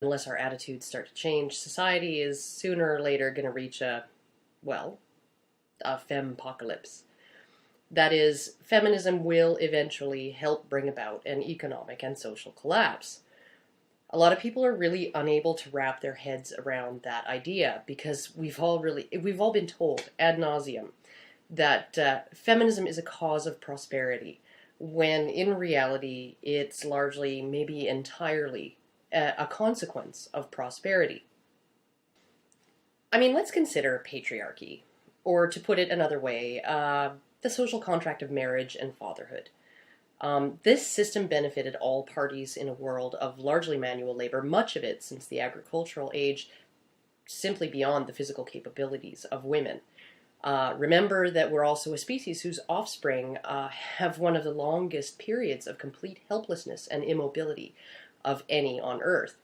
unless our attitudes start to change, society is sooner or later going to reach a fempocalypse. That is, feminism will eventually help bring about an economic and social collapse. A lot of people are really unable to wrap their heads around that idea because we've all been told ad nauseum that feminism is a cause of prosperity, when in reality it's largely, maybe entirely, a consequence of prosperity. I mean, let's consider patriarchy, or to put it another way, the social contract of marriage and fatherhood. This system benefited all parties in a world of largely manual labor, much of it since the agricultural age, simply beyond the physical capabilities of women. Remember that we're also a species whose offspring have one of the longest periods of complete helplessness and immobility of any on Earth,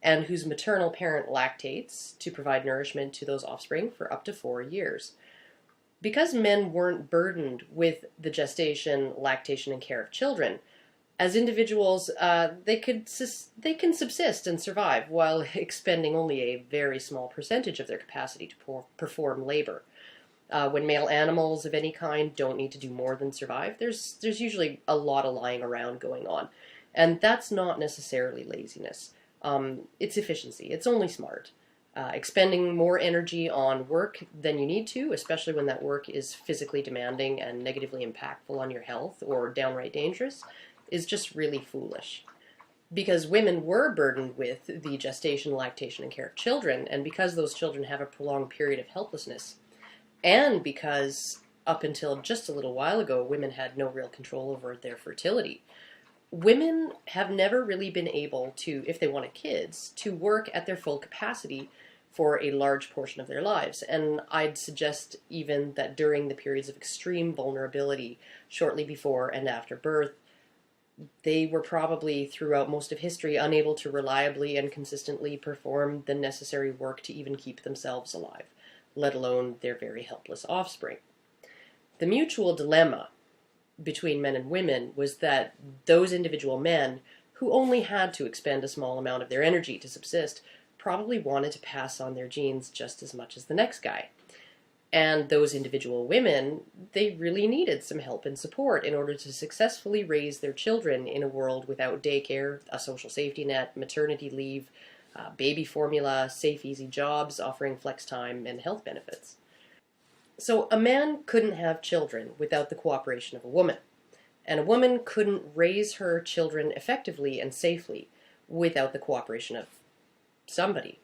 and whose maternal parent lactates to provide nourishment to those offspring for up to 4 years. Because men weren't burdened with the gestation, lactation, and care of children, as individuals, they can subsist and survive while expending only a very small percentage of their capacity to perform labor. When male animals of any kind don't need to do more than survive, there's usually a lot of lying around going on. And that's not necessarily laziness. It's efficiency. It's only smart. Expending more energy on work than you need to, especially when that work is physically demanding and negatively impactful on your health or downright dangerous, is just really foolish. Because women were burdened with the gestation, lactation, and care of children, and because those children have a prolonged period of helplessness, and because up until just a little while ago, women had no real control over their fertility, women have never really been able to, if they wanted kids, to work at their full capacity for a large portion of their lives. And I'd suggest even that during the periods of extreme vulnerability, shortly before and after birth, they were probably, throughout most of history, unable to reliably and consistently perform the necessary work to even keep themselves alive, let alone their very helpless offspring. The mutual dilemma between men and women was that those individual men, who only had to expend a small amount of their energy to subsist, probably wanted to pass on their genes just as much as the next guy. And those individual women, they really needed some help and support in order to successfully raise their children in a world without daycare, a social safety net, maternity leave, baby formula, safe, easy jobs offering flex time and health benefits. So a man couldn't have children without the cooperation of a woman, and a woman couldn't raise her children effectively and safely without the cooperation of somebody.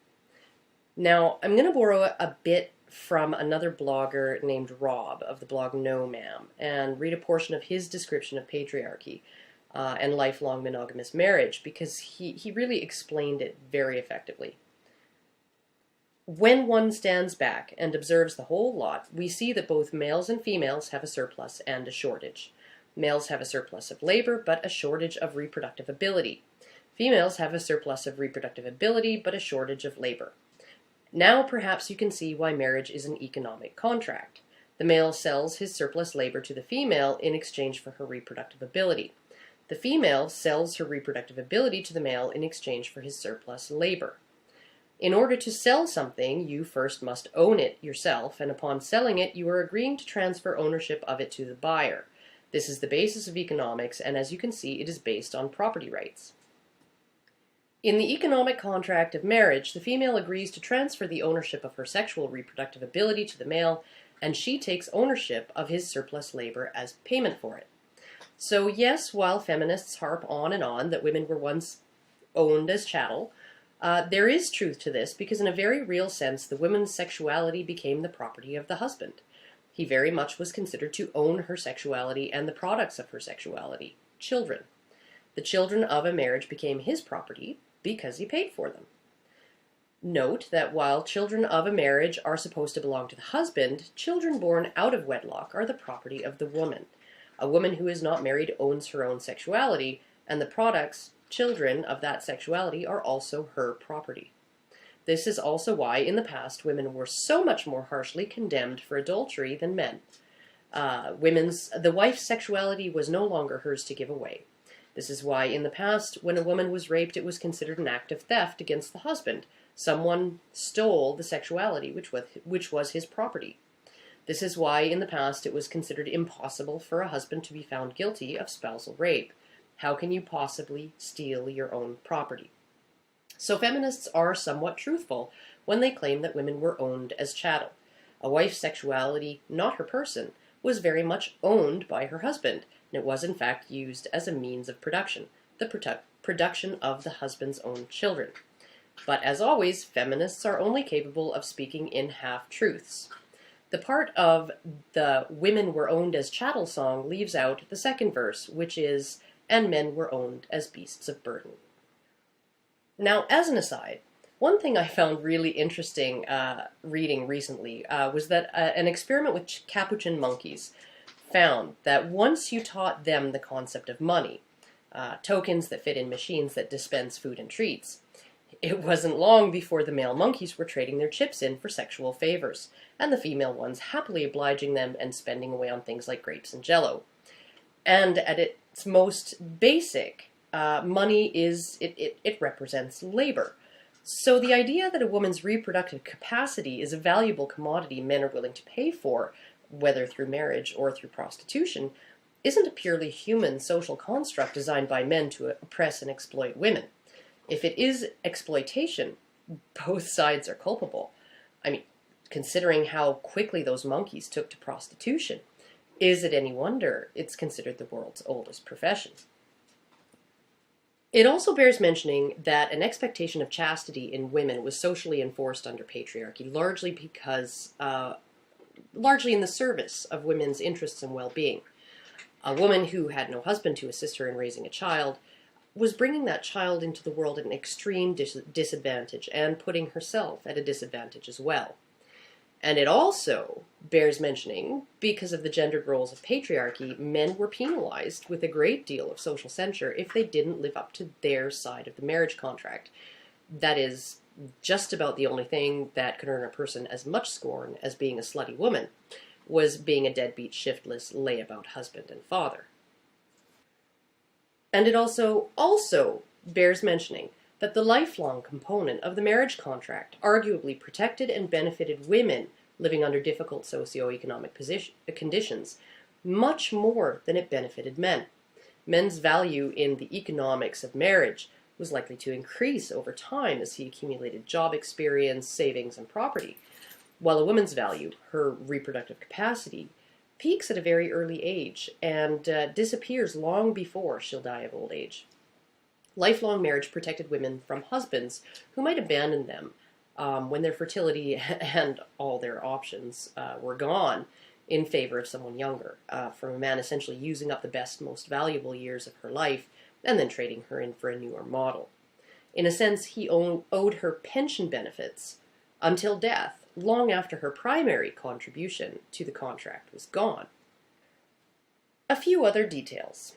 Now, I'm going to borrow a bit from another blogger named Rob of the blog No Ma'am, and read a portion of his description of patriarchy and lifelong monogamous marriage, because he really explained it very effectively. When one stands back and observes the whole lot, we see that both males and females have a surplus and a shortage. Males have a surplus of labor, but a shortage of reproductive ability. Females have a surplus of reproductive ability, but a shortage of labor. Now perhaps you can see why marriage is an economic contract. The male sells his surplus labor to the female in exchange for her reproductive ability. The female sells her reproductive ability to the male in exchange for his surplus labor. In order to sell something, you first must own it yourself, and upon selling it, you are agreeing to transfer ownership of it to the buyer. This is the basis of economics, and as you can see, it is based on property rights. In the economic contract of marriage, the female agrees to transfer the ownership of her sexual reproductive ability to the male, and she takes ownership of his surplus labor as payment for it. So yes, while feminists harp on and on that women were once owned as chattel, there is truth to this, because in a very real sense, the woman's sexuality became the property of the husband. He very much was considered to own her sexuality and the products of her sexuality, children. The children of a marriage became his property because he paid for them. Note that while children of a marriage are supposed to belong to the husband, children born out of wedlock are the property of the woman. A woman who is not married owns her own sexuality, and the products, children of that sexuality, are also her property. This is also why, in the past, women were so much more harshly condemned for adultery than men. The wife's sexuality was no longer hers to give away. This is why in the past, when a woman was raped, it was considered an act of theft against the husband. Someone stole the sexuality, which was his property. This is why in the past it was considered impossible for a husband to be found guilty of spousal rape. How can you possibly steal your own property? So feminists are somewhat truthful when they claim that women were owned as chattel. A wife's sexuality, not her person, was very much owned by her husband, and it was in fact used as a means of production, the production of the husband's own children. But as always, feminists are only capable of speaking in half-truths. The part of the women were owned as chattel song leaves out the second verse, which is, and men were owned as beasts of burden. Now, as an aside, one thing I found really interesting reading recently was that an experiment with capuchin monkeys found that once you taught them the concept of money, tokens that fit in machines that dispense food and treats, it wasn't long before the male monkeys were trading their chips in for sexual favors, and the female ones happily obliging them and spending away on things like grapes and jello. And at its most basic, money it represents labor. So the idea that a woman's reproductive capacity is a valuable commodity men are willing to pay for, whether through marriage or through prostitution, isn't a purely human social construct designed by men to oppress and exploit women. If it is exploitation, both sides are culpable. I mean, considering how quickly those monkeys took to prostitution, is it any wonder it's considered the world's oldest profession? It also bears mentioning that an expectation of chastity in women was socially enforced under patriarchy, largely in the service of women's interests and well-being. A woman who had no husband to assist her in raising a child was bringing that child into the world at an extreme disadvantage and putting herself at a disadvantage as well. And it also bears mentioning, because of the gendered roles of patriarchy, men were penalized with a great deal of social censure if they didn't live up to their side of the marriage contract. That is just about the only thing that could earn a person as much scorn as being a slutty woman, was being a deadbeat, shiftless, layabout husband and father. And it also bears mentioning that the lifelong component of the marriage contract arguably protected and benefited women living under difficult socioeconomic conditions much more than it benefited men. Men's value in the economics of marriage was likely to increase over time as he accumulated job experience, savings, and property, while a woman's value, her reproductive capacity, peaks at a very early age and disappears long before she'll die of old age. Lifelong marriage protected women from husbands who might abandon them when their fertility and all their options were gone in favor of someone younger, from a man essentially using up the best, most valuable years of her life and then trading her in for a newer model. In a sense, he owed her pension benefits until death, long after her primary contribution to the contract was gone. A few other details.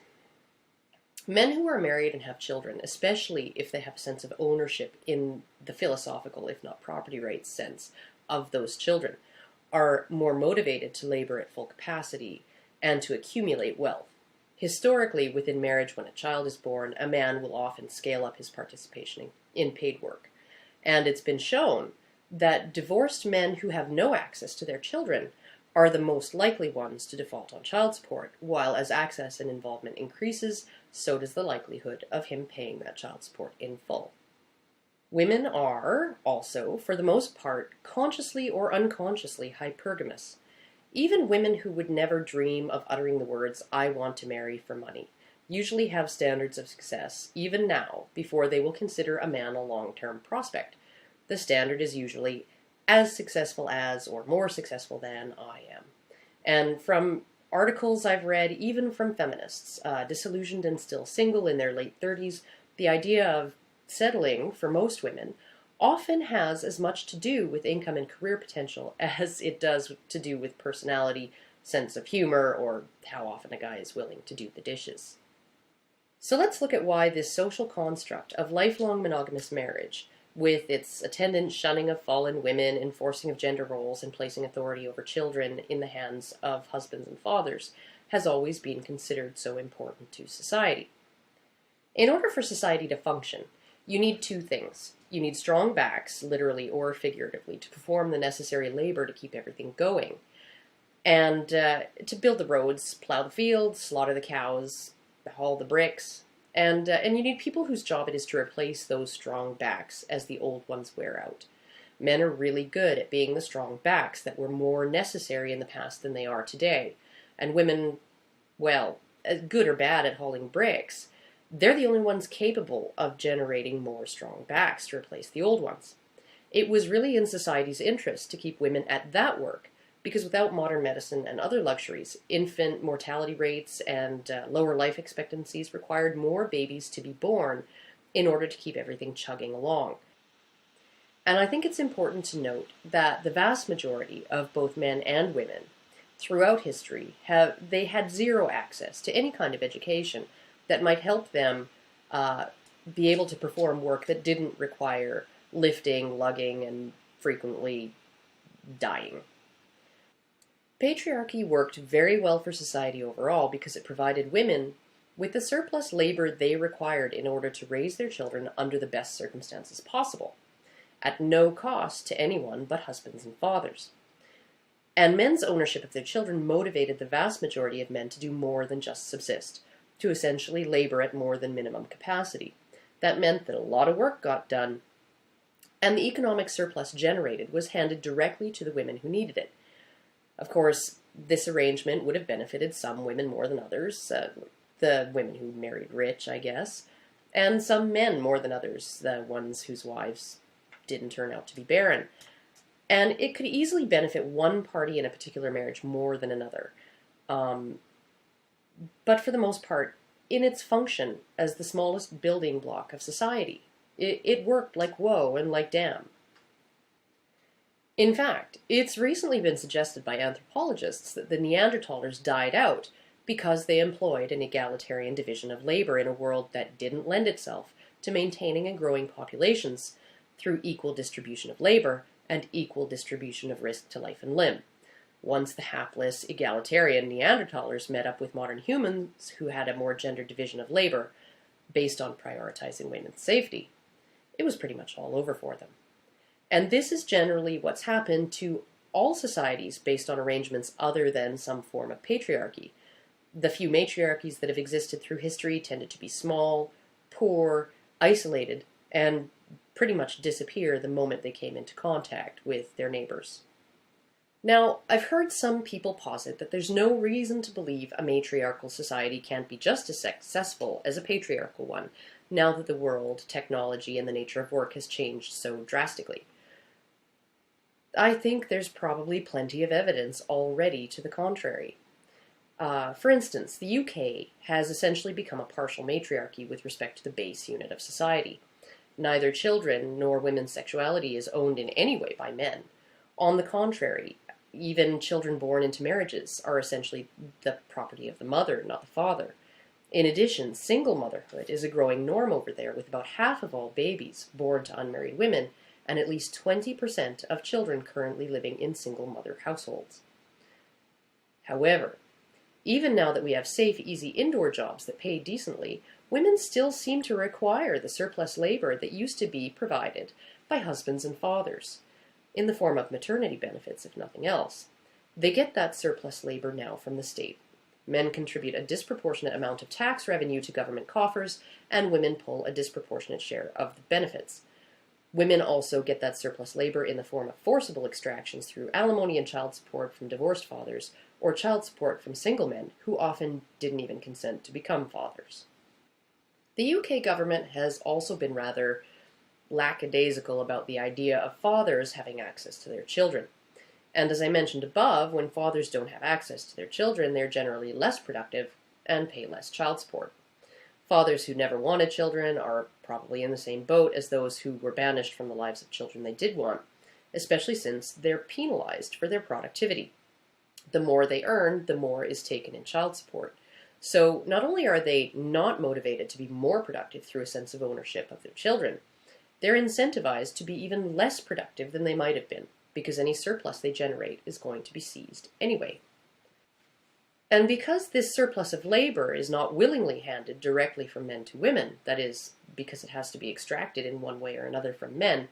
Men who are married and have children, especially if they have a sense of ownership in the philosophical, if not property rights sense, of those children, are more motivated to labor at full capacity and to accumulate wealth. Historically, within marriage, when a child is born, a man will often scale up his participation in paid work. And it's been shown that divorced men who have no access to their children are the most likely ones to default on child support, while as access and involvement increases, so does the likelihood of him paying that child support in full. Women are also, for the most part, consciously or unconsciously hypergamous. Even women who would never dream of uttering the words, "I want to marry for money," usually have standards of success, even now, before they will consider a man a long-term prospect. The standard is usually as successful as or more successful than I am. And from articles I've read, even from feminists, disillusioned and still single in their late 30s, the idea of settling, for most women, often has as much to do with income and career potential as it does to do with personality, sense of humor, or how often a guy is willing to do the dishes. So let's look at why this social construct of lifelong monogamous marriage, with its attendant shunning of fallen women, enforcing of gender roles, and placing authority over children in the hands of husbands and fathers, has always been considered so important to society. In order for society to function, you need two things. You need strong backs, literally or figuratively, to perform the necessary labor to keep everything going. And to build the roads, plow the fields, slaughter the cows, haul the bricks. And you need people whose job it is to replace those strong backs as the old ones wear out. Men are really good at being the strong backs that were more necessary in the past than they are today. And women, well, good or bad at hauling bricks, they're the only ones capable of generating more strong backs to replace the old ones. It was really in society's interest to keep women at that work, because without modern medicine and other luxuries, infant mortality rates and lower life expectancies required more babies to be born in order to keep everything chugging along. And I think it's important to note that the vast majority of both men and women throughout history they had zero access to any kind of education that might help them be able to perform work that didn't require lifting, lugging, and frequently dying. Patriarchy worked very well for society overall because it provided women with the surplus labor they required in order to raise their children under the best circumstances possible, at no cost to anyone but husbands and fathers. And men's ownership of their children motivated the vast majority of men to do more than just subsist, to essentially labor at more than minimum capacity. That meant that a lot of work got done, and the economic surplus generated was handed directly to the women who needed it. Of course, this arrangement would have benefited some women more than others, the women who married rich, I guess, and some men more than others, the ones whose wives didn't turn out to be barren. And it could easily benefit one party in a particular marriage more than another. But for the most part, in its function as the smallest building block of society, it worked like whoa and like damn. In fact, it's recently been suggested by anthropologists that the Neanderthals died out because they employed an egalitarian division of labor in a world that didn't lend itself to maintaining and growing populations through equal distribution of labor and equal distribution of risk to life and limb. Once the hapless, egalitarian Neanderthals met up with modern humans who had a more gendered division of labor based on prioritizing women's safety, it was pretty much all over for them. And this is generally what's happened to all societies based on arrangements other than some form of patriarchy. The few matriarchies that have existed through history tended to be small, poor, isolated, and pretty much disappear the moment they came into contact with their neighbors. Now, I've heard some people posit that there's no reason to believe a matriarchal society can't be just as successful as a patriarchal one, now that the world, technology, and the nature of work has changed so drastically. I think there's probably plenty of evidence already to the contrary. For instance, the UK has essentially become a partial matriarchy with respect to the base unit of society. Neither children nor women's sexuality is owned in any way by men. On the contrary, even children born into marriages are essentially the property of the mother, not the father. In addition, single motherhood is a growing norm over there, with about half of all babies born to unmarried women and at least 20% of children currently living in single mother households. However, even now that we have safe, easy indoor jobs that pay decently, women still seem to require the surplus labor that used to be provided by husbands and fathers, in the form of maternity benefits, if nothing else. They get that surplus labor now from the state. Men contribute a disproportionate amount of tax revenue to government coffers, and women pull a disproportionate share of the benefits. Women also get that surplus labor in the form of forcible extractions through alimony and child support from divorced fathers, or child support from single men who often didn't even consent to become fathers. The UK government has also been rather lackadaisical about the idea of fathers having access to their children. And as I mentioned above, when fathers don't have access to their children, they're generally less productive and pay less child support. Fathers who never wanted children are probably in the same boat as those who were banished from the lives of children they did want, especially since they're penalized for their productivity. The more they earn, the more is taken in child support. So not only are they not motivated to be more productive through a sense of ownership of their children, they're incentivized to be even less productive than they might have been, because any surplus they generate is going to be seized anyway. And because this surplus of labor is not willingly handed directly from men to women, that is, because it has to be extracted in one way or another from men,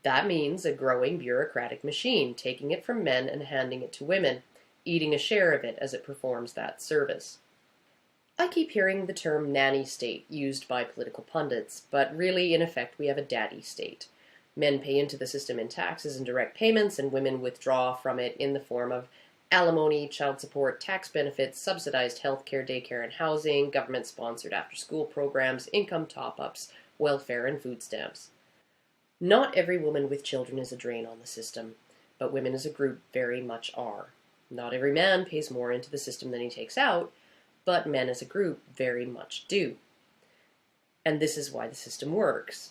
that means a growing bureaucratic machine taking it from men and handing it to women, eating a share of it as it performs that service. I keep hearing the term nanny state used by political pundits, but really, in effect, we have a daddy state. Men pay into the system in taxes and direct payments, and women withdraw from it in the form of alimony, child support, tax benefits, subsidized health care, daycare and housing, government-sponsored after-school programs, income top-ups, welfare, and food stamps. Not every woman with children is a drain on the system, but women as a group very much are. Not every man pays more into the system than he takes out, but men as a group very much do. And this is why the system works.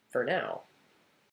For now.